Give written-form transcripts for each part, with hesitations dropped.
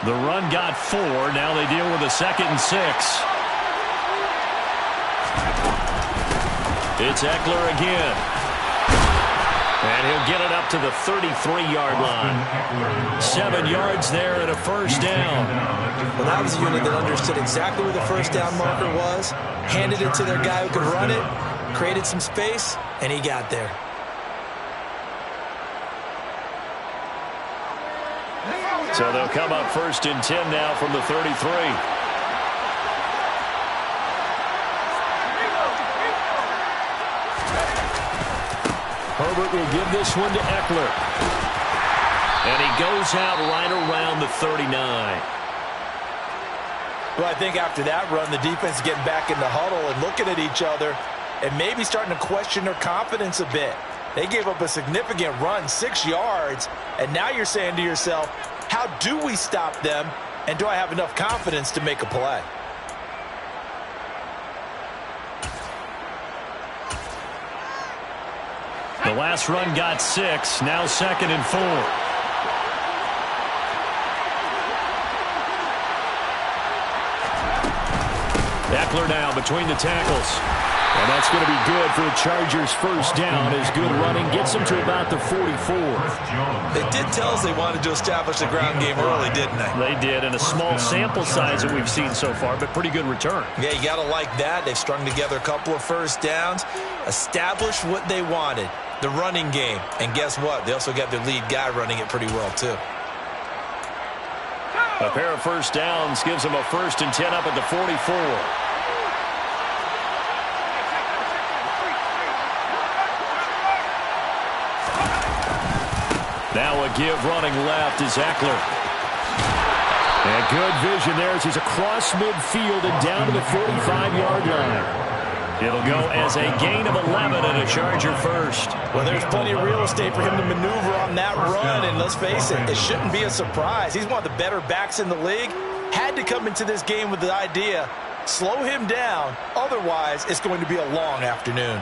The run got 4. Now they deal with a 2nd and 6. It's Eckler again. And he'll get it up to the 33-yard line. 7 yards there and a first down. Well, that was a unit that understood exactly where the first down marker was, handed it to their guy who could run it, created some space, and he got there. So they'll come up 1st and 10 now from the 33. Herbert will give this one to Eckler. And he goes out right around the 39. Well, I think after that run, the defense is getting back in the huddle and looking at each other and maybe starting to question their confidence a bit. They gave up a significant run, 6 yards, and now you're saying to yourself, how do we stop them, and do I have enough confidence to make a play? The last run got 6, now 2nd and 4. Eckler now between the tackles. And that's going to be good for the Chargers' first down as good running gets them to about the 44. They did tell us they wanted to establish the ground game early, didn't they? They did, and a small sample size that we've seen so far, but pretty good return. Yeah, you got to like that. They've strung together a couple of first downs, established what they wanted, the running game. And guess what? They also got their lead guy running it pretty well, too. A pair of first downs gives them a 1st and 10 up at the 44. Now a give running left is Eckler. And good vision there as he's across midfield and down to the 45-yard line. It'll go as a gain of 11 and a Charger first. Well, there's plenty of real estate for him to maneuver on that run, and let's face it, it shouldn't be a surprise. He's one of the better backs in the league. Had to come into this game with the idea, slow him down, otherwise it's going to be a long afternoon.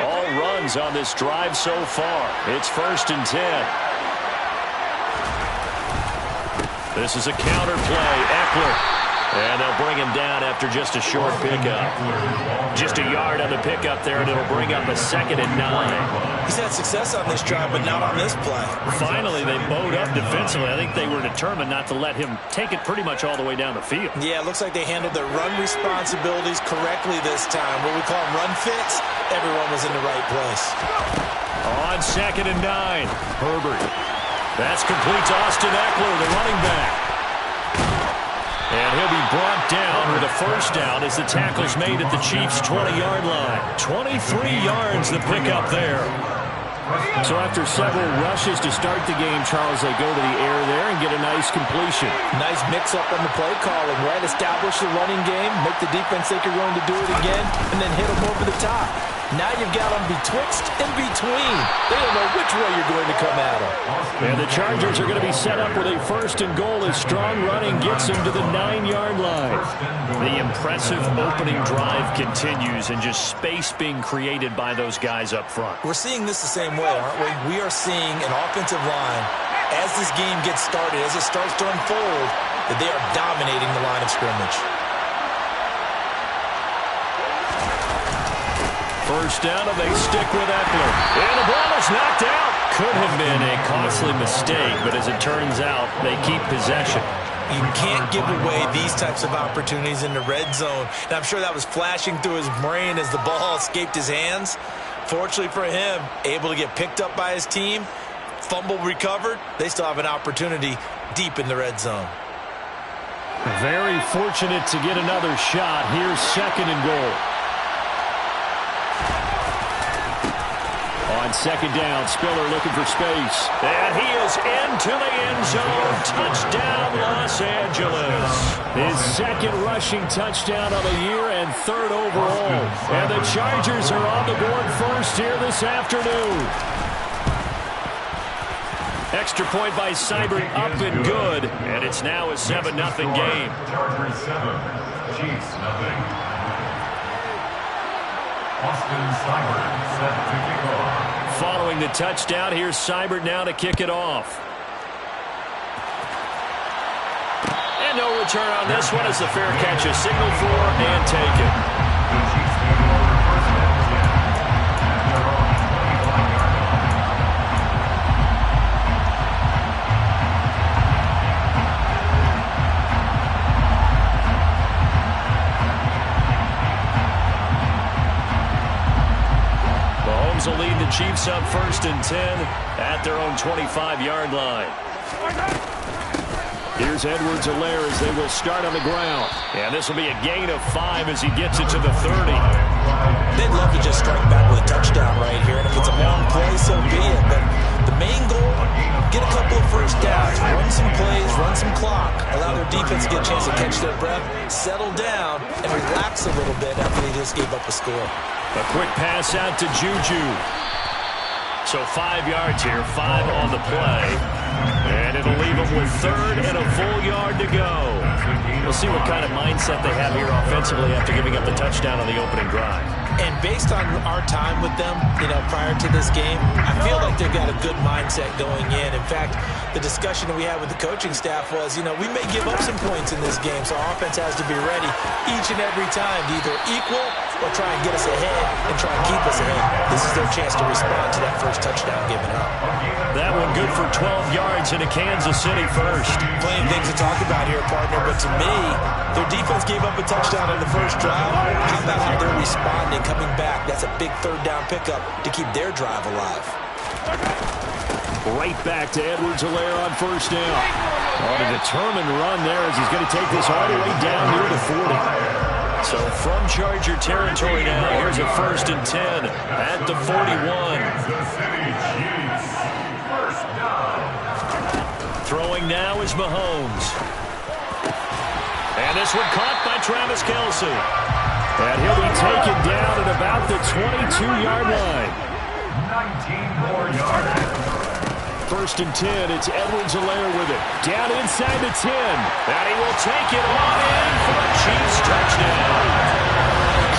All runs on this drive so far. It's 1st and 10. This is a counter play. Eckler. And they'll bring him down after just a short pickup. Just a yard on the pickup there, and it'll bring up a 2nd and 9. He's had success on this drive, but not on this play. Finally, they bowed up defensively. I think they were determined not to let him take it pretty much all the way down the field. Yeah, it looks like they handled their run responsibilities correctly this time. What we call them run fits, everyone was in the right place. On 2nd and 9, Herbert. That's complete to Austin Eckler, the running back. And he'll be brought down with a first down as the tackle's made at the Chiefs' 20-yard line. 23 yards the pickup there. So after several rushes to start the game, Charles, they go to the air there and get a nice completion. Nice mix-up on the play calling, right? Establish the running game, make the defense think you're going to do it again, and then hit them over the top. Now you've got them betwixt and between. They don't know which way you're going to come at them. And the Chargers are going to be set up with a 1st and goal as strong running gets them to the 9-yard line. The impressive opening drive continues and just space being created by those guys up front. We're seeing this the same way, aren't we? We are seeing an offensive line, as this game gets started, as it starts to unfold, that they are dominating the line of scrimmage. First down, and they stick with Eckler. And the ball is knocked out. Could have been a costly mistake, but as it turns out, they keep possession. You can't give away these types of opportunities in the red zone. And I'm sure that was flashing through his brain as the ball escaped his hands. Fortunately for him, able to get picked up by his team, fumble recovered. They still have an opportunity deep in the red zone. Very fortunate to get another shot. Here's 2nd and goal. On 2nd down, Spiller looking for space. And he is into the end zone. Touchdown, Los Angeles. His 2nd rushing touchdown of the year and 3rd overall. And the Chargers are on the board first here this afternoon. Extra point by Seibert up and good. And it's now a 7-0 game. Chargers 7, Chiefs 0. Following the touchdown, here's Seibert now to kick it off. And no return on this one as the fair catch is signaled for and taken. Will lead the Chiefs up 1st and 10 at their own 25-yard line. Here's Edwards-Helaire as they will start on the ground. And this will be a gain of 5 as he gets it to the 30. They'd love to just strike back with a touchdown right here. And if it's a long play, so be it. But the main goal, get a couple of first downs, run some plays, run some clock, allow their defense to get a chance to catch their breath, settle down, and relax a little bit after they just gave up a score. A quick pass out to Juju. So 5 yards here, 5 on the play. And it'll leave them with 3rd and a full yard to go. We'll see what kind of mindset they have here offensively after giving up the touchdown on the opening drive. And based on our time with them, prior to this game, I feel like they've got a good mindset going in. In fact, the discussion that we had with the coaching staff was, we may give up some points in this game, so our offense has to be ready each and every time to either equal or try and get us ahead and try and keep us ahead. This is their chance to respond to that first touchdown given up. That one good for 12 yards into Kansas City first. Plenty of things to talk about here, partner, but to me, their defense gave up a touchdown on the first drive. How about how they're responding, coming back? That's a big 3rd down pickup to keep their drive alive. Right back to Edwards-Helaire on 1st down. On a determined run there as he's going to take this all the way down near the 40. So from Charger territory now, here's a 1st and 10 at the 41. Throwing now is Mahomes. And this one caught by Travis Kelce. And he'll be taken down at about the 22-yard line. 19 more yards. 1st and 10, it's Edwards-Helaire with it. Down inside the 10. And he will take it on in for a Chiefs touchdown.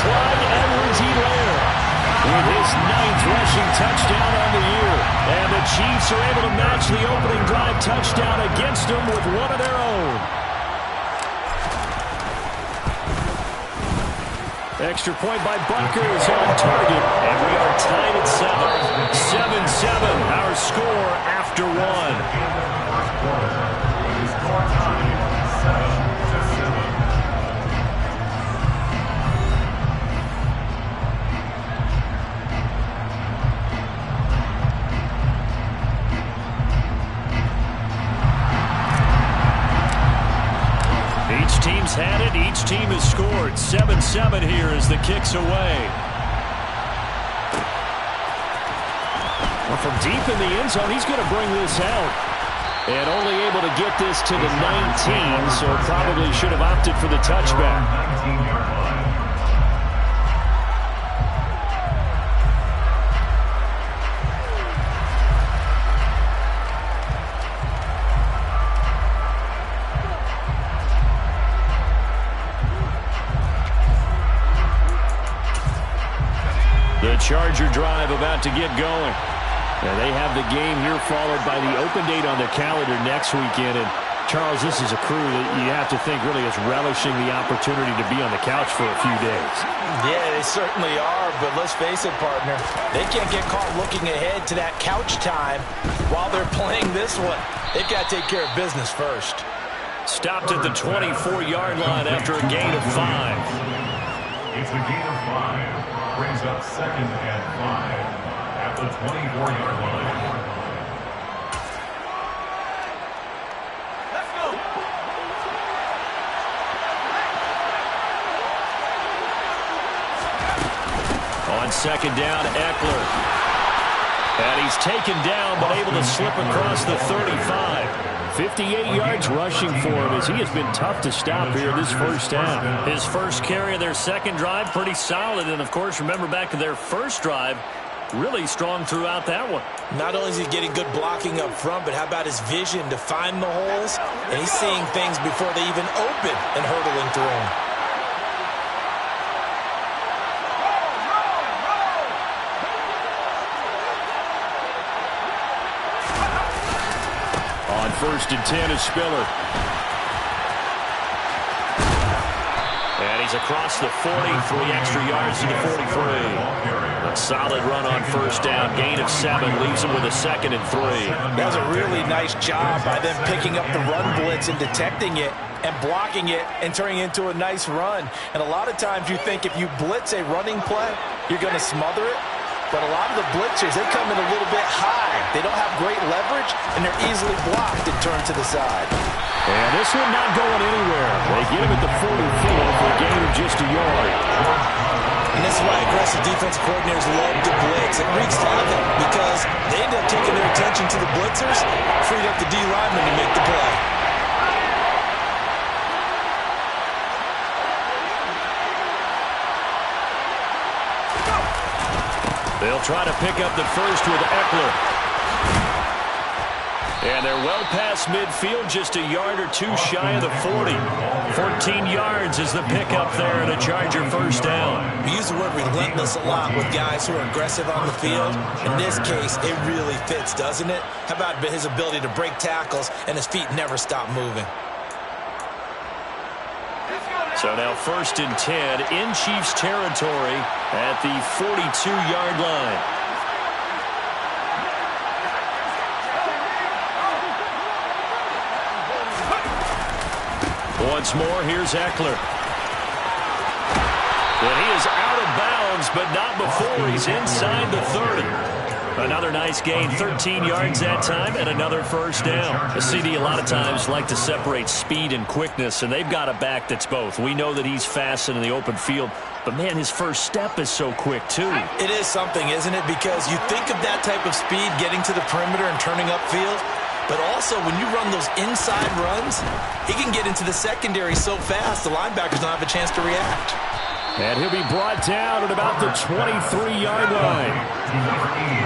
Clyde Edwards-Helaire with his 9th rushing touchdown on the year. And the Chiefs are able to match the opening drive touchdown against them with one of their own. Extra point by Buckers on target. And we are tied at 7. 7-7, our score after 1. Each team's had it. Each team has scored. 7-7 here as the kick's away. Well, from deep in the end zone, he's going to bring this out. And only able to get this to the 19, so probably should have opted for the touchback. The Charger drive about to get going. And they have the game here followed by the open date on the calendar next weekend. And Charles, this is a crew that you have to think really is relishing the opportunity to be on the couch for a few days. Yeah, they certainly are, but let's face it, partner. They can't get caught looking ahead to that couch time while they're playing this one. They've got to take care of business first. Stopped at the 24-yard line after a gain of 5. It's a gain of 5. Brings up 2nd and 5 at the 24-yard line. Let's go. On 2nd down, Eckler. And he's taken down but able to slip across the 35. 58 yards rushing for him as he has been tough to stop here this first half. His first carry of their second drive, pretty solid. And, of course, remember back to their first drive, really strong throughout that one. Not only is he getting good blocking up front, but how about his vision to find the holes? And he's seeing things before they even open and hurtling through them. first and 10 is Spiller. And he's across the 40, 3 extra yards to the 43. A solid run on first down. Gain of 7 leaves him with a 2nd and 3. That was a really nice job by them picking up the run blitz and detecting it and blocking it and turning it into a nice run. And a lot of times you think if you blitz a running play, you're going to smother it. But a lot of the blitzers, they come in a little bit high. They don't have great leverage, and they're easily blocked and turned to the side. And this one not going anywhere. They get him at the 44 for a gain of just a yard. And this is why aggressive defense coordinators love to blitz. It wreaks havoc because they end up taking their attention to the blitzers, freed up the D lineman to make the play. They'll try to pick up the first with Eckler. And they're well past midfield, just a yard or 2 shy of the 40. 14 yards is the pickup there and a Charger first down. We use the word relentless a lot with guys who are aggressive on the field. In this case, it really fits, doesn't it? How about his ability to break tackles and his feet never stop moving? So now first and 10 in Chiefs territory at the 42-yard line. Once more, here's Eckler. And he is out of bounds, but not before he's inside the 30. Another nice gain, 13 yards that time, and another first down. The CD a lot of times like to separate speed and quickness, and they've got a back that's both. We know that he's fast in the open field, but, man, his first step is so quick, too. It is something, isn't it? Because you think of that type of speed getting to the perimeter and turning upfield, but also when you run those inside runs, he can get into the secondary so fast the linebackers don't have a chance to react. And he'll be brought down at about the 23-yard line. To number 89.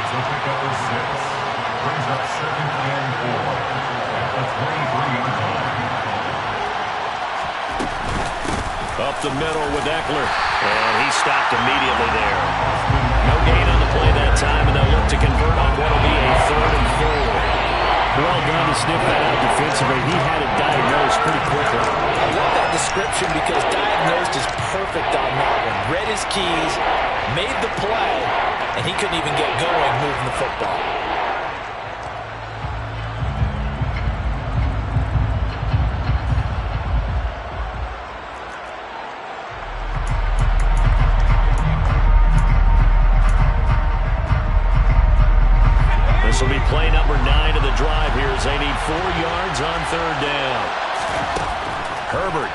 It's a pickup of 6. Brings up 2nd and 4 at the 23-yard line. Up the middle with Eckler. And he stopped immediately there. No gain on the play that time, and they'll look to convert on what will be a 3rd and 4. Well done to sniff that out defensively. He had it diagnosed pretty quickly. I love that description because diagnosed is perfect on that one. Read his keys, made the play, and he couldn't even get going moving the football. This will be play number 9 of the drive here as they need 4 yards on 3rd down. Herbert.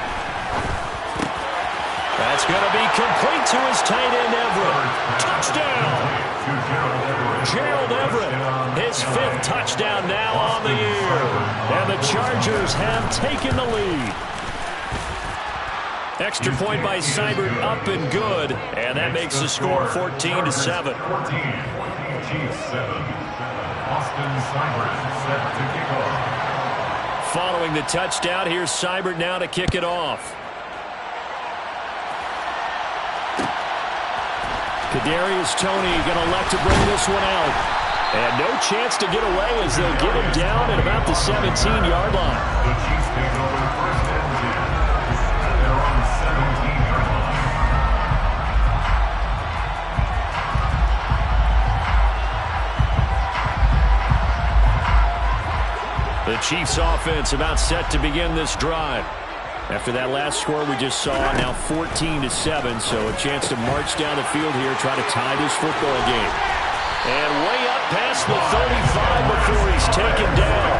That's going to be complete to his tight end, Everett. Touchdown! Gerald Everett, his 5th touchdown now on the year. And the Chargers have taken the lead. Extra point by Seibert up and good. And that makes the score 14-7. 14, Chiefs 7. Austin Seibert set to kick off. Following the touchdown, here's Seibert now to kick it off. Kadarius Toney going to elect to bring this one out. And no chance to get away as they'll get him down at about the 17-yard line. The Chiefs take over 1st and 10. And they're on the 17-yard line. The Chiefs offense about set to begin this drive. After that last score we just saw, now 14-7, so a chance to march down the field here, try to tie this football game. And way up past the 35 before he's taken down.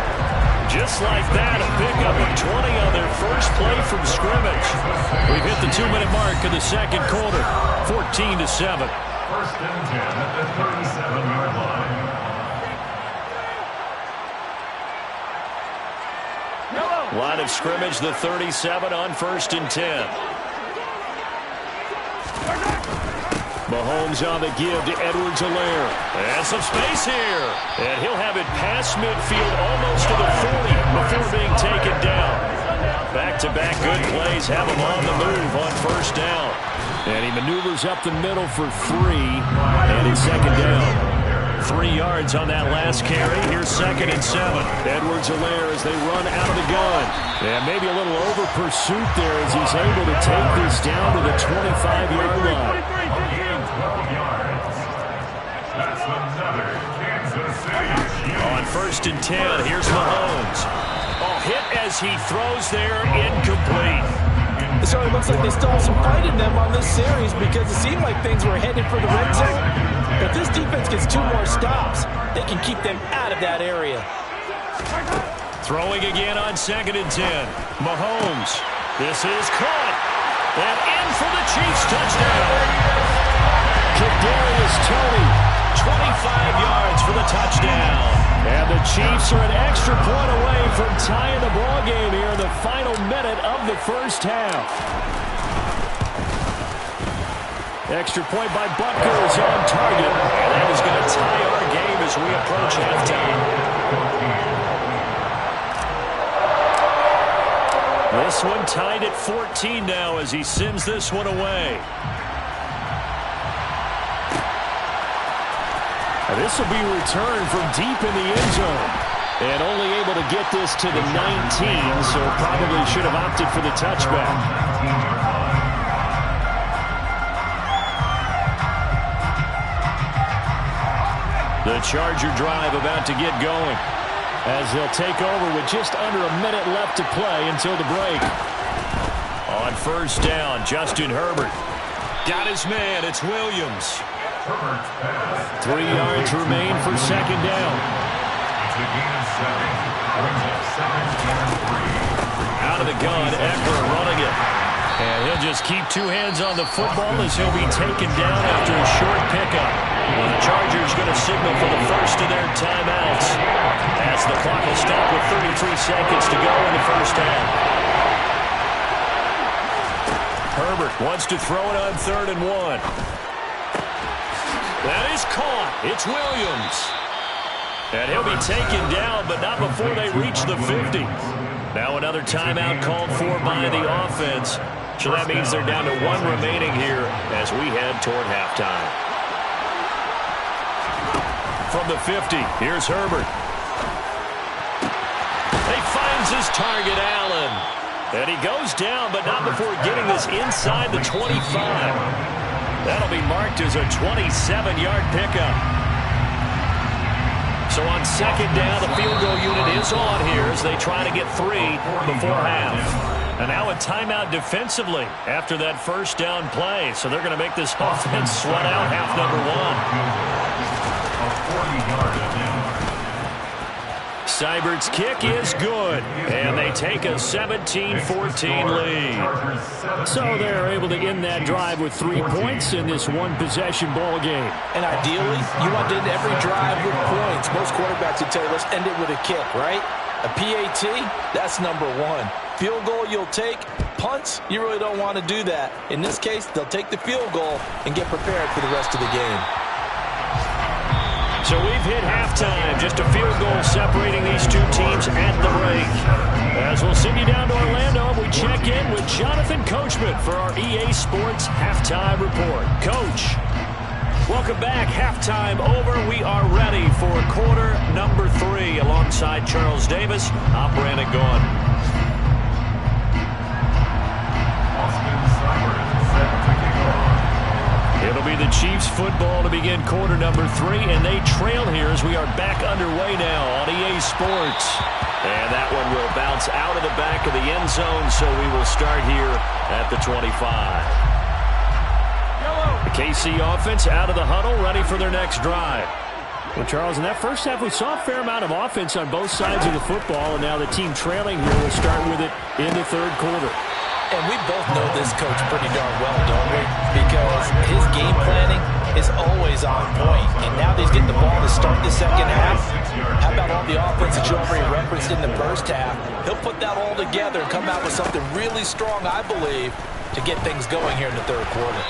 Just like that, a pickup of 20 on their first play from scrimmage. We've hit the 2-minute mark of the 2nd quarter, 14-7. 1st and 10 at the 37-yard line. Line of scrimmage, the 37 on 1st and 10. Mahomes on the give to Edwards-Helaire. And some space here. And he'll have it past midfield almost to the 40 before being taken down. Back-to-back good plays have him on the move on 1st down. And he maneuvers up the middle for 3. And it's 2nd down. 3 yards on that last carry. Here's 2nd and 7. Edwards-Helaire as they run out of the gun. And maybe a little over pursuit there as he's able to take this down to the 25-yard line. 12 yards. That's another Kansas City Chiefs. On 1st and 10, here's Mahomes. Oh, hit as he throws there, incomplete. So it looks like they still have some fight in them on this series because it seemed like things were headed for the red zone. If this defense gets 2 more stops, they can keep them out of that area. Throwing again on 2nd and 10. Mahomes. This is caught. And in for the Chiefs touchdown. Kadarius Toney, 25 yards for the touchdown. And the Chiefs are an extra point away from tying the ball game here in the final minute of the first half. Extra point by Butker is on target. And that is going to tie our game as we approach halftime. This one tied at 14 now as he sends this one away. This will be returned from deep in the end zone. And only able to get this to the 19, so probably should have opted for the touchback. The Charger drive about to get going as they'll take over with just under a minute left to play until the break. On 1st down, Justin Herbert. Got his man, it's Williams. 3 yards remain for 2nd down. Out of the gun, Eckler running it. And he'll just keep 2 hands on the football as he'll be taken down after a short pickup. Well, the Chargers going to signal for the first of their timeouts as the clock will stop with 33 seconds to go in the first half. Herbert wants to throw it on 3rd and 1. That is caught. It's Williams. And he'll be taken down, but not before they reach the 50. Now another timeout called for by the offense. So that means they're down to 1 remaining here as we head toward halftime. From the 50, here's Herbert. He finds his target, Allen. And he goes down, but not before getting this inside the 25. That'll be marked as a 27-yard pickup. So on 2nd down, the field goal unit is on here as they try to get 3 before half. And now a timeout defensively after that 1st down play. So they're going to make this offense sweat out half number 1. Seibert's kick is good, and they take a 17-14 lead. So they're able to end that drive with 3 points in this 1-possession ball game. And ideally, you want to end every drive with points. Most quarterbacks would tell you, let's end it with a kick, right? A PAT, that's number 1. Field goal you'll take. Punts, you really don't want to do that. In this case, they'll take the field goal and get prepared for the rest of the game. So we've hit halftime, just a field goal separating these 2 teams at the break. As we'll send you down to Orlando, we check in with Jonathan Coachman for our EA Sports Halftime Report. Coach, welcome back. Halftime over. We are ready for quarter number 3 alongside Charles Davis. I'm Brandon Gaughan. It'll be the Chiefs football to begin quarter number 3, and they trail here as we are back underway now on EA Sports. And that one will bounce out of the back of the end zone, so we will start here at the 25. The KC offense out of the huddle, ready for their next drive. Well, Charles, in that first half, we saw a fair amount of offense on both sides of the football, and now the team trailing here will start with it in the 3rd quarter. And we both know this coach pretty darn well, don't we? Because his game planning is always on point. And now that he's getting the ball to start the second half, how about all the offense that you already referenced in the first half? He'll put that all together and come out with something really strong, I believe, to get things going here in the 3rd quarter.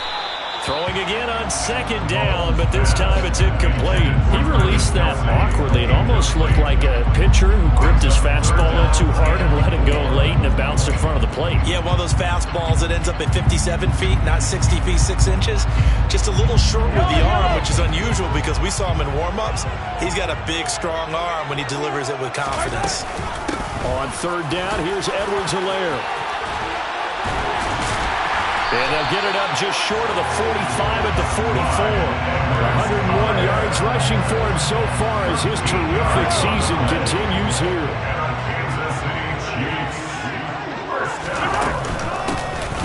Throwing again on 2nd down, but this time it's incomplete. He released that awkwardly. It almost almost looked like a pitcher who gripped his fastball in too hard and let it go late, and it bounced in front of the plate. Yeah, one of those fastballs that ends up at 57 feet, not 60 feet 6 inches. Just a little short with the arm, which is unusual because we saw him in warm-ups. He's got a big, strong arm when he delivers it with confidence. On third down, here's Edwards-Helaire. And they'll get it up just short of the 45 at the 44. 101 yards rushing for him so far as his terrific season continues here.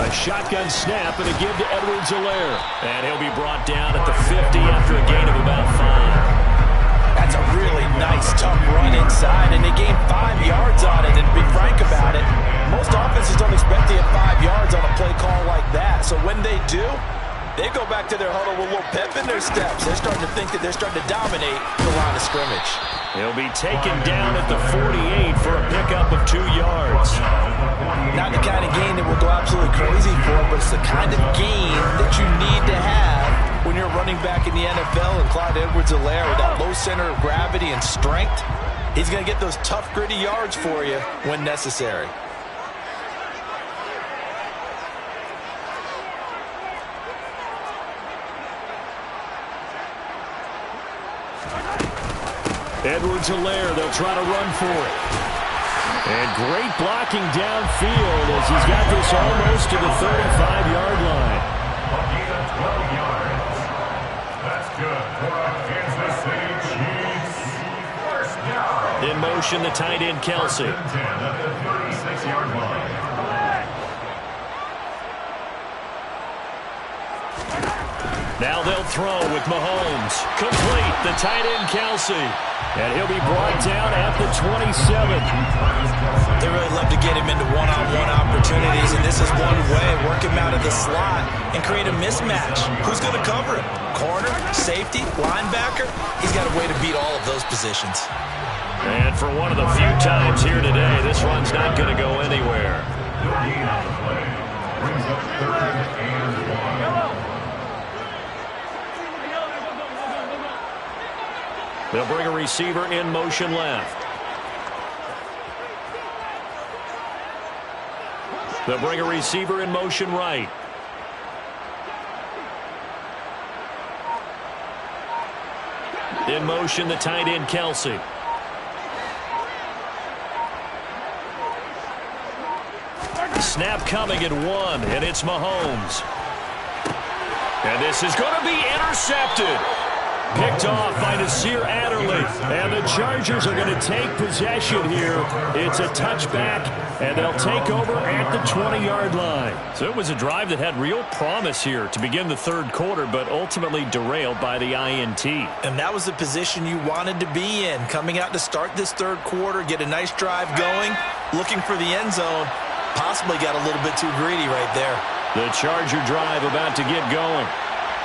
A shotgun snap and a give to Edwards-Helaire. And he'll be brought down at the 50 after a gain of about 5. That's a really nice, tough run inside, and they gained 5 yards on it. And to be frank about it, most offenses don't expect to get 5 yards on a play call like that. So when they do, they go back to their huddle with a little pep in their steps. They're starting to think that they're starting to dominate the line of scrimmage. He'll be taken down at the 48 for a pickup of 2 yards. Not the kind of gain that will go absolutely crazy for, but it's the kind of gain that you need to have when you're running back in the NFL. And Clyde Edwards-Helaire, with that low center of gravity and strength, he's going to get those tough, gritty yards for you when necessary. Edwards-Helaire, they'll try to run for it. And great blocking downfield as he's got this almost to the 35-yard line. That's good for Kansas City Chiefs. First down. In motion, the tight end, Kelsey. 10 at the 36-yard line. Now they'll throw with Mahomes. Complete, the tight end, Kelsey. And he'll be brought down at the 27. They really love to get him into one-on-one opportunities, and this is one way, work him out of the slot and create a mismatch. Who's going to cover him? Corner, safety, linebacker? He's got a way to beat all of those positions. And for one of the few times here today, this run's not going to go anywhere. No gain on the play. Brings up 3rd and 1. They'll bring a receiver in motion left. They'll bring a receiver in motion right. In motion, the tight end, Kelsey. Snap coming at 1, and it's Mahomes. And this is going to be intercepted. Picked off by Nasir Adderley. And the Chargers are going to take possession here. It's a touchback, and they'll take over at the 20-yard line. So it was a drive that had real promise here to begin the third quarter, but ultimately derailed by the INT. And that was the position you wanted to be in. Coming out to start this third quarter, get a nice drive going, looking for the end zone. Possibly got a little bit too greedy right there. The Charger drive about to get going.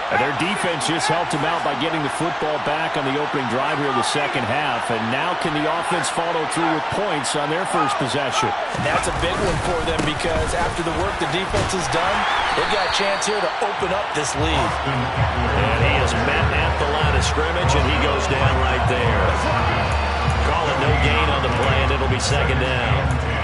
And their defense just helped them out by getting the football back on the opening drive here in the second half. And now can the offense follow through with points on their first possession? And that's a big one for them because after the work the defense has done, they've got a chance here to open up this lead. And he is met at the line of scrimmage, and he goes down right there. Call it no gain on the play, and it'll be second down.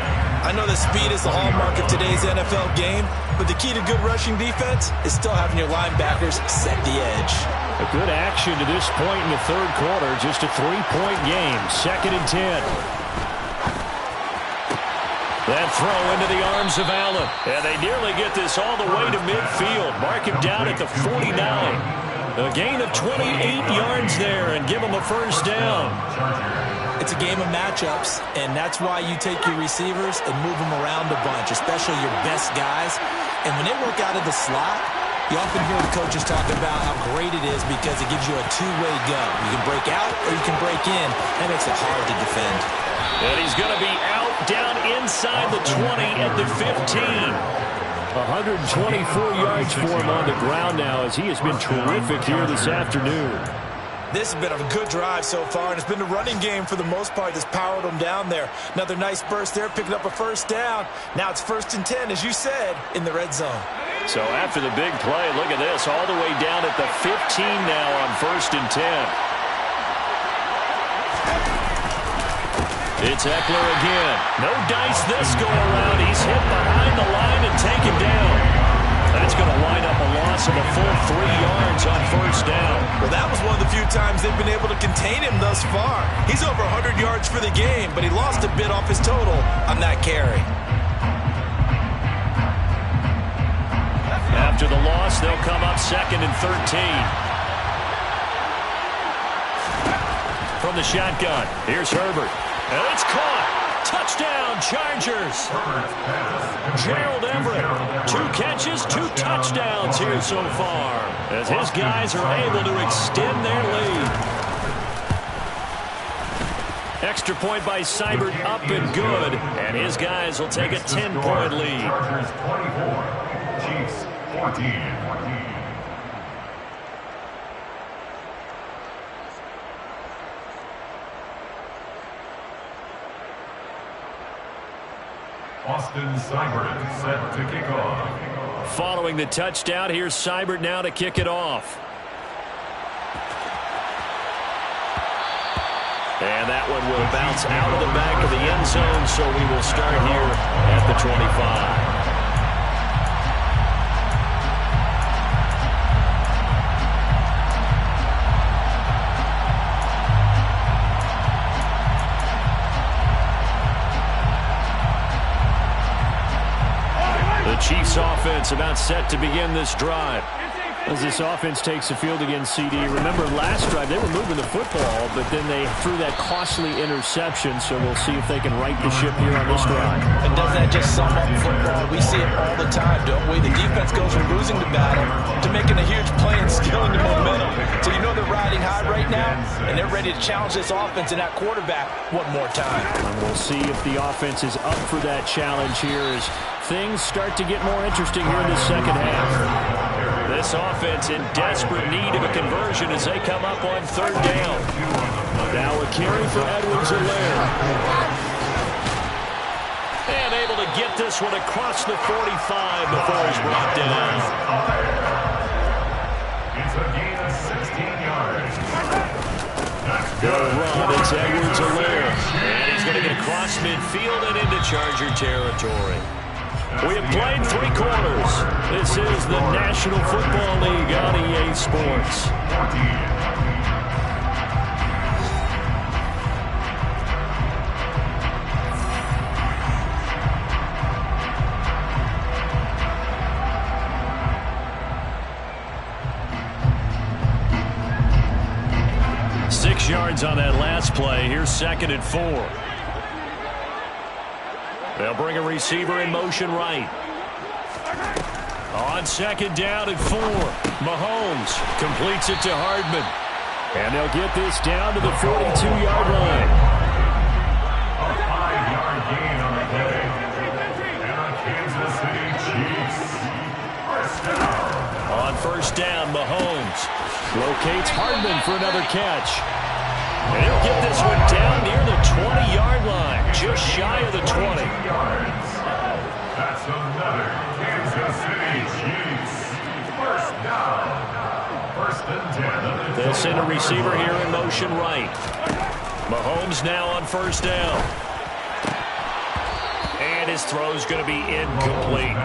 I know that speed is the hallmark of today's NFL game, but the key to good rushing defense is still having your linebackers set the edge. A good action to this point in the third quarter. Just a 3-point game. 2nd and 10. That throw into the arms of Allen. And they nearly get this all the way to midfield. Mark him down at the 49. A gain of 28 yards there and give him a first down. It's a game of matchups, and that's why you take your receivers and move them around a bunch, especially your best guys. And when they work out of the slot, you often hear the coaches talk about how great it is because it gives you a two-way go. You can break out or you can break in. That makes it hard to defend. And he's going to be out down inside the 20 at the 15. 124 yards for him on the ground now as he has been terrific here this afternoon. This has been a good drive so far, and it's been the running game for the most part that's powered them down there. Another nice burst there, picking up a first down. Now it's 1st and 10, as you said, in the red zone. So after the big play, look at this, all the way down at the 15 now on 1st and 10. It's Eckler again. No dice this go-around. He's hit behind the line and taken down. That's going to wind up a loss of a full 3 yards on first down. Well, that was one of the few times they've been able to contain him thus far. He's over 100 yards for the game, but he lost a bit off his total on that carry. After the loss, they'll come up 2nd and 13. From the shotgun, here's Herbert. And it's caught. Touchdown, Chargers. Gerald Everett, 2 catches, 2 touchdowns here so far, as his guys are able to extend their lead. Extra point by Seibert, up and good, and his guys will take a 10-point lead. Chargers 24, Chiefs 14. Austin Seibert set to kick off. Following the touchdown, here's Seibert now to kick it off. And that one will bounce out of the back of the end zone, so we will start here at the 25. The Chiefs offense about set to begin this drive. As this offense takes the field against CD, remember last drive they were moving the football, but then they threw that costly interception, so we'll see if they can right the ship here on this drive. And doesn't that just sum up football? We see it all the time, don't we? The defense goes from losing the battle to making a huge play and stealing the momentum. So you know they're riding high right now, and they're ready to challenge this offense and that quarterback one more time. And we'll see if the offense is up for that challenge here as things start to get more interesting here in the second half. This offense in desperate need of a conversion as they come up on 3rd down. Now a carry for Edwards-Helaire. And able to get this one across the 45 before he's brought down. It's a gain of 16 yards. They'll run. It's Edwards-Helaire. And he's going to get across midfield and into Charger territory. We have played 3 quarters. This is the National Football League on EA Sports. 6 yards on that last play. Here's 2nd and 4. They'll bring a receiver in motion right. On 2nd down and 4. Mahomes completes it to Hardman. And they'll get this down to the 42-yard line. A 5-yard gain on the play. And the Kansas City Chiefs. First down. On 1st down, Mahomes locates Hardman for another catch. And he'll get this one down near the 20-yard line, just shy of the 20. That's another Kansas City Chiefs. First down. 1st and 10. They'll send a receiver here in motion right. Mahomes now on 1st down. And his throw's going to be incomplete.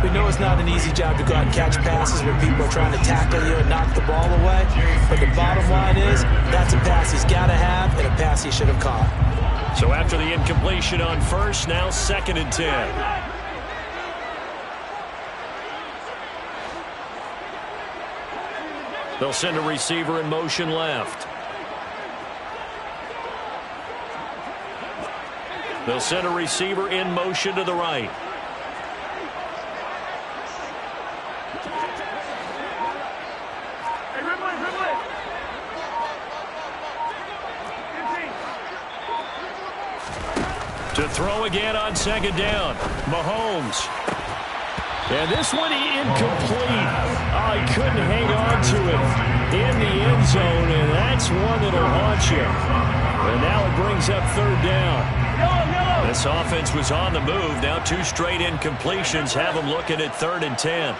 We know it's not an easy job to go out and catch passes when people are trying to tackle you and knock the ball away. But the bottom line is, that's a pass he's got to have and a pass he should have caught. So after the incompletion on 1st, now 2nd and 10. They'll send a receiver in motion left. They'll send a receiver in motion to the right. To throw again on 2nd down. Mahomes. And this one incomplete. Oh, he couldn't hang on to it in the end zone, and that's one that'll haunt you. And now it brings up 3rd down. This offense was on the move. Now 2 straight incompletions have them looking at 3rd and 10.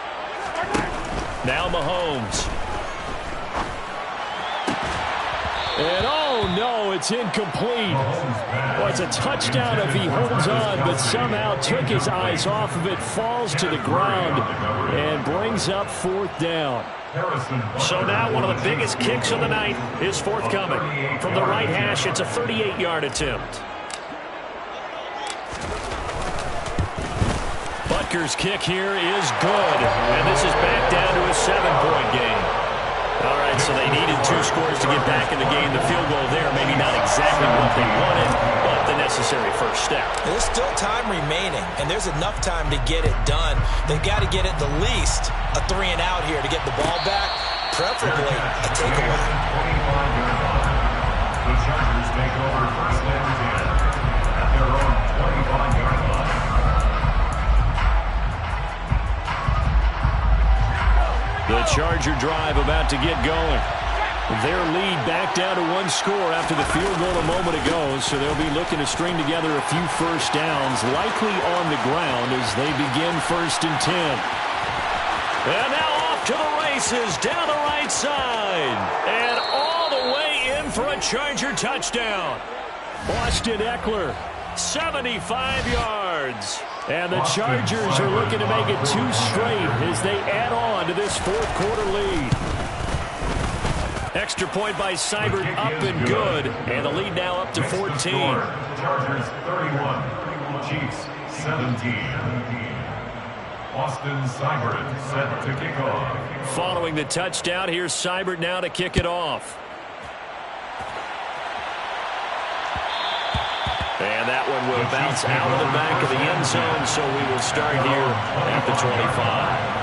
Now Mahomes. And oh no, throw. It's incomplete. Well, it's a touchdown if he holds on, but somehow took his eyes off of it, falls to the ground, and brings up 4th down. So now one of the biggest kicks of the night is forthcoming. From the right hash, it's a 38-yard attempt. Butker's kick here is good, and this is back down to a 7-point game. All right, so they needed 2 scores to get back in the game. The field goal there, maybe not exactly what they wanted, but the necessary first step. There's still time remaining, and there's enough time to get it done. They've got to get at the least a 3-and-out here to get the ball back, preferably a takeaway. The Chargers take over 1st and 10 at their own 25-yard line. The Charger drive about to get going. Their lead back down to 1 score after the field goal a moment ago, so they'll be looking to string together a few first downs, likely on the ground as they begin 1st and 10. And now off to the races, down the right side, and all the way in for a Charger touchdown. Austin Eckler, 75 yards. and the Chargers are looking to make it 2 straight as they add on to this 4th quarter lead. Extra point by Seibert, up and good, and the lead now up to 14. Chargers 31, Chiefs 17. Austin Seibert set to kick off. Following the touchdown, here's Seibert now to kick it off. And that one will bounce out of the back of the end zone, so we will start here at the 25.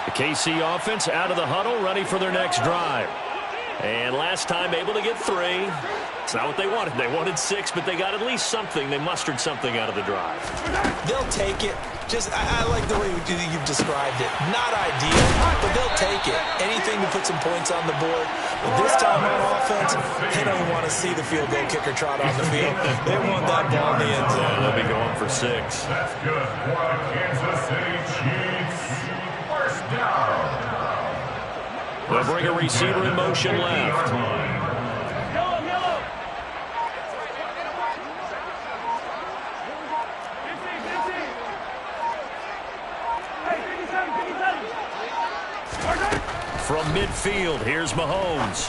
The KC offense out of the huddle, ready for their next drive. And last time able to get 3. It's not what they wanted. They wanted 6, but they got at least something. They mustered something out of the drive. They'll take it. I like the way you've described it. Not ideal, but they'll take it. Anything to put some points on the board. But this time on offense, they don't want to see the field goal kicker trot on the field. They want that ball in the end zone. They'll be going for 6. That's good for the Kansas City Chiefs. First down. They'll bring a receiver in motion left. From midfield, here's Mahomes.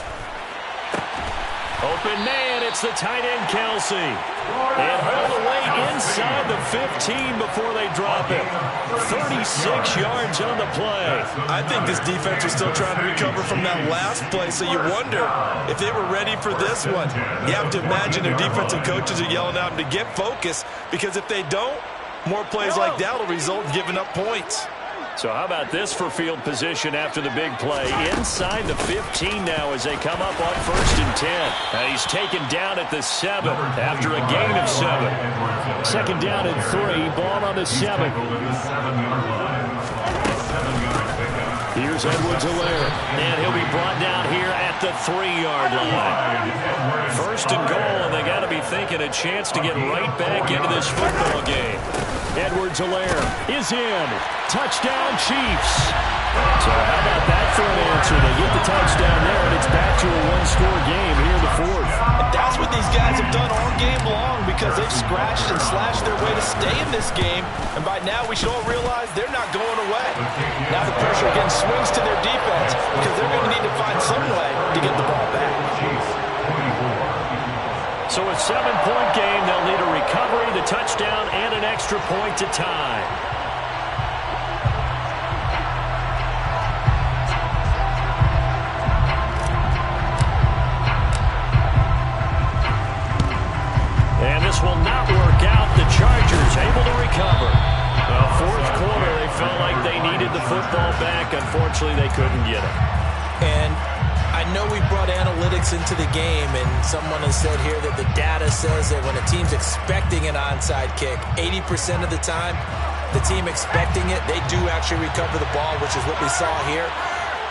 Open man, it's the tight end, Kelsey. And all the way inside the 15 before they drop it. 36 yards on the play. I think this defense is still trying to recover from that last play, so you wonder if they were ready for this one. You have to imagine their defensive coaches are yelling at them to get focused, because if they don't, more plays like that will result in giving up points. So how about this for field position after the big play? Inside the 15 now as they come up on 1st and 10. And he's taken down at the 7 after a gain of 7. 2nd down and 3, ball on the 7. Here's Edwards-Helaire. And he'll be brought down here at the 3-yard line. 1st and goal, and they got to be thinking a chance to get right back into this football game. Edwards-Helaire is in. Touchdown, Chiefs. So how about that for an answer? They get the touchdown there, and it's back to a 1-score game here in the 4th. And that's what these guys have done all game long, because they've scratched and slashed their way to stay in this game. And by now, we should all realize they're not going away. Now the pressure again swings to their defense, because they're going to need to find some way to get the ball back. So a 7-point game, they'll need a recovery, the touchdown, and an extra point to tie. And this will not work out. The Chargers able to recover. 4th quarter, they felt like they needed the football back. Unfortunately, they couldn't get it. And I know we brought analytics into the game, and someone has said here that the data says that when a team's expecting an onside kick, 80% of the time, the team expecting it, they do actually recover the ball, which is what we saw here.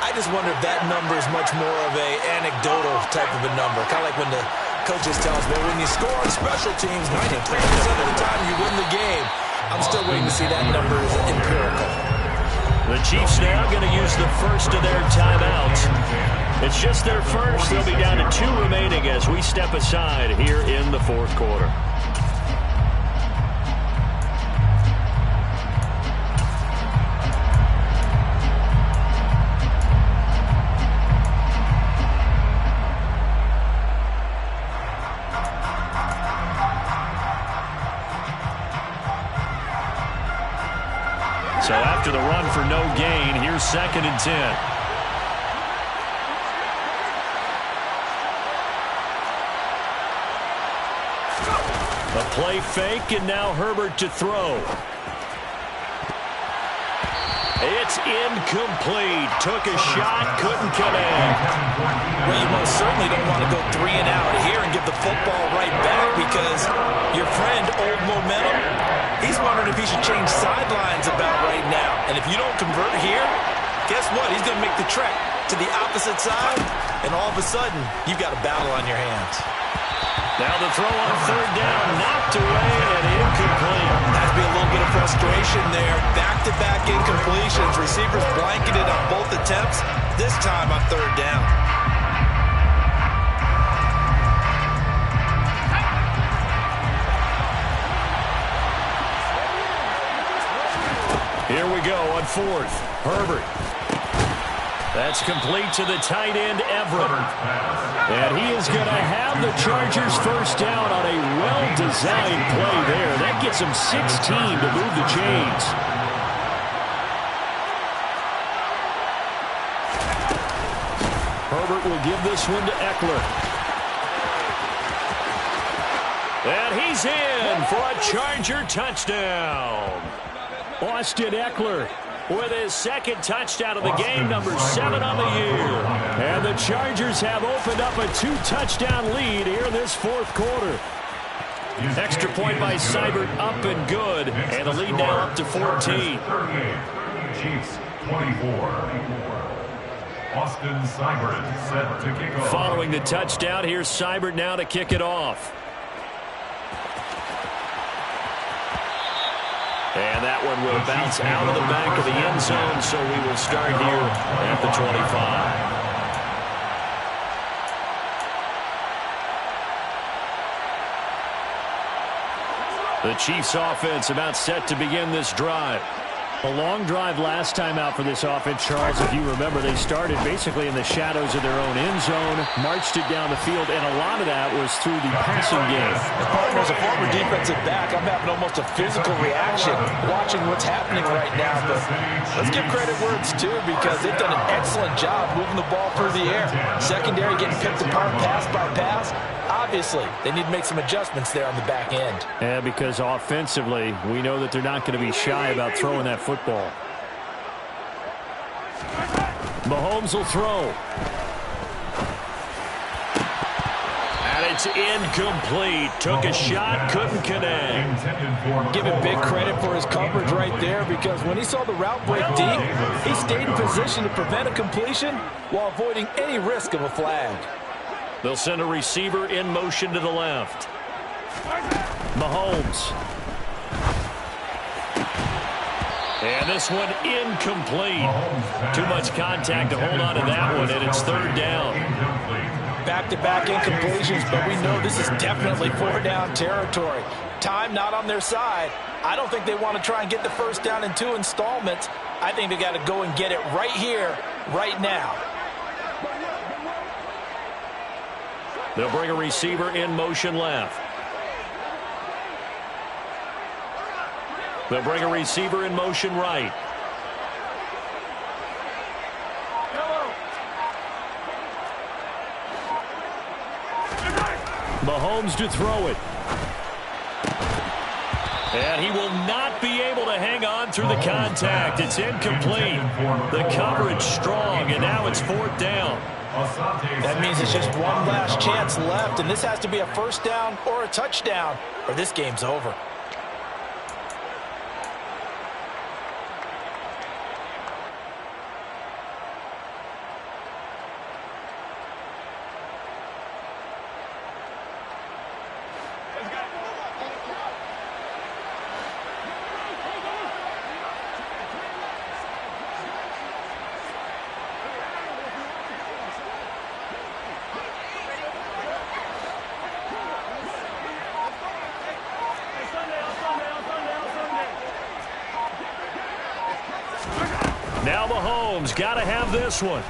I just wonder if that number is much more of a anecdotal type of a number, kind of like when the coaches tell us, well, when you score on special teams, 93% of the time you win the game. I'm still waiting to see that number is empirical. The Chiefs now going to use the first of their timeouts. It's just their first. They'll be down to 2 remaining as we step aside here in the fourth quarter. So after the run for no gain, here's 2nd and 10. A play fake, and now Herbert to throw. It's incomplete. Took a shot, couldn't connect. Well, you most certainly don't want to go 3 and out here and give the football right back because your friend, Old Momentum, he's wondering if he should change sidelines about right now. And if you don't convert here, guess what? He's going to make the trek to the opposite side, and all of a sudden, you've got a battle on your hands. Now the throw on 3rd down, knocked away and incomplete. Has to be a little bit of frustration there. Back-to-back incompletions. Receivers blanketed on both attempts, this time on 3rd down. Here we go on 4th. Herbert. That's complete to the tight end, Everett. And he is going to have the Chargers first down on a well-designed play there. That gets him 16 to move the chains. Herbert will give this one to Eckler. And he's in for a Charger touchdown. Austin Eckler with his 2nd touchdown of the game, number 7 on the year. And the Chargers have opened up a 2-touchdown lead here in this 4th quarter. Extra point by Seibert, up and good. And the lead now up to 14. Chiefs 24. Austin Seibert set to kick off. Following the touchdown, here's Seibert now to kick it off. And that one will bounce out of the back of the end zone, so we will start here at the 25. The Chiefs offense about set to begin this drive. A long drive last time out for this offense, Charles. If you remember, they started basically in the shadows of their own end zone, marched it down the field, and a lot of that was through the passing game. And partner, as a former defensive back, I'm having almost a physical reaction watching what's happening right now. But let's give credit where it's due because they've done an excellent job moving the ball through the air. Secondary getting picked apart pass by pass. Obviously, they need to make some adjustments there on the back end. Yeah, because offensively, we know that they're not going to be shy about throwing that football. Mahomes will throw. And it's incomplete. Took a shot, couldn't connect. Give him big credit for his coverage right there because when he saw the route break deep, he stayed in position to prevent a completion while avoiding any risk of a flag. They'll send a receiver in motion to the left. Mahomes. And this one incomplete. Too much contact to hold on to that one, and it's 3rd down. Back-to-back incompletions, but we know this is definitely 4-down territory. Time not on their side. I don't think they want to try and get the first down in 2 installments. I think they got to go and get it right here, right now. They'll bring a receiver in motion left. They'll bring a receiver in motion right. Mahomes to throw it. And he will not be able to hang on through the contact. It's incomplete. The coverage strong, and now it's 4th down. That means it's just one last chance left, and this has to be a first down or a touchdown, or this game's over. Now Mahomes got to have this one.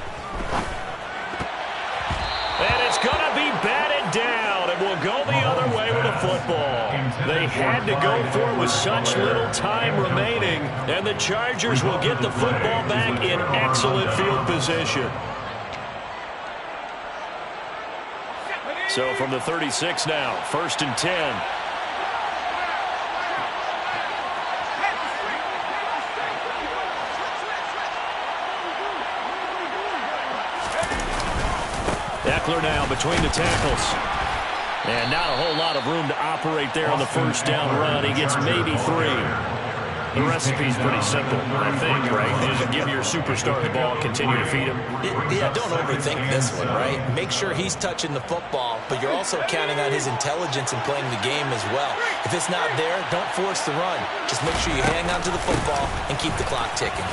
And it's going to be batted down. It will go the other way with the football. They had to go for it with such little time remaining, and the Chargers will get the football back in excellent field position. So from the 36 now, 1st and 10. Eckler now between the tackles. And not a whole lot of room to operate there on the first down run. He gets maybe 3. The recipe's pretty simple, I think, right? You just give your superstar the ball, continue to feed him. Yeah, don't overthink this one, right? Make sure he's touching the football, but you're also counting on his intelligence in playing the game as well. If it's not there, don't force the run. Just make sure you hang on to the football and keep the clock ticking.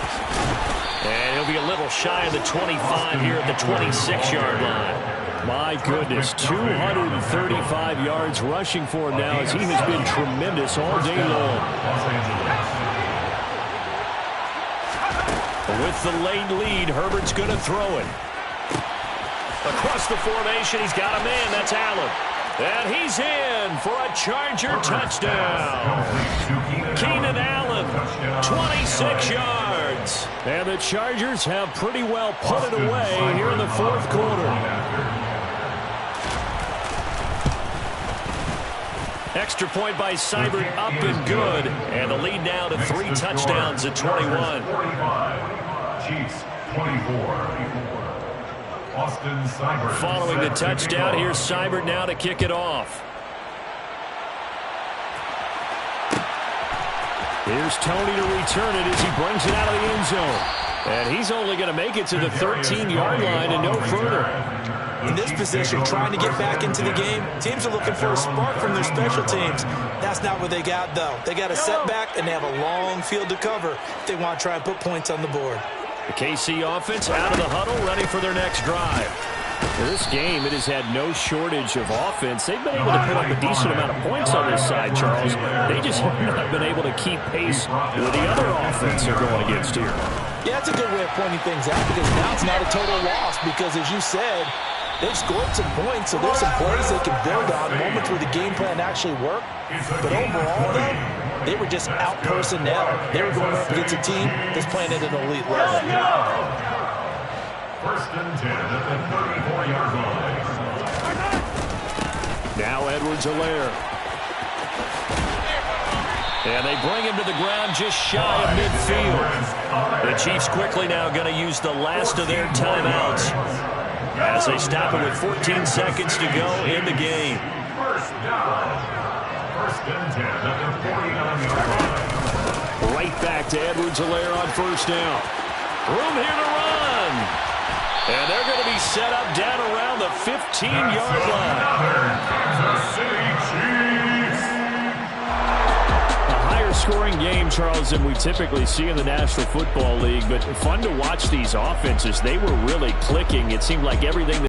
And he'll be a little shy of the 25 here at the 26-yard line. My goodness, 235 yards rushing for him now as he has been tremendous all day long. With the late lead, Herbert's going to throw it. Across the formation, he's got a man. That's Allen. And he's in for a Charger touchdown. Keenan Allen, 26 yards. And the Chargers have pretty well put it away here in the 4th quarter. Extra point by Seibert, up and good. And the lead now to 3 touchdowns at 21. 45. Chiefs, 24. Austin Seibert. Following the touchdown, here's Seibert now to kick it off. Here's Tony to return it as he brings it out of the end zone. And he's only going to make it to the 13-yard line and no further. In this position, trying to get back into the game, teams are looking for a spark from their special teams. That's not what they got, though. They got a setback, and they have a long field to cover if they want to try and put points on the board. The KC offense out of the huddle, ready for their next drive. In this game, it has had no shortage of offense. They've been able to put up a decent amount of points on this side, Charles. They just have not been able to keep pace with the other offense they're going against here. Yeah, that's a good way of pointing things out because now it's not a total loss because, as you said, they've scored some points, so there's some plays they can build on, moments where the game plan actually worked. But overall, though, they were just out-personnel. They were going up against a team that's playing at an elite level. 1st and 10 at the 34-yard line. Now Edwards-Helaire. And they bring him to the ground just shy of midfield. The Chiefs quickly now going to use the last of their timeouts as they stop it with 14 seconds to go in the game. 1st down. 1st and 10 at the 49-yard line. Right back to Edwards-Helaire on 1st down. Room here to run. And they're going to be set up down around the 15-yard line. Kansas City Chiefs. A higher scoring game, Charles, than we typically see in the National Football League, but fun to watch these offenses. They were really clicking. It seemed like everything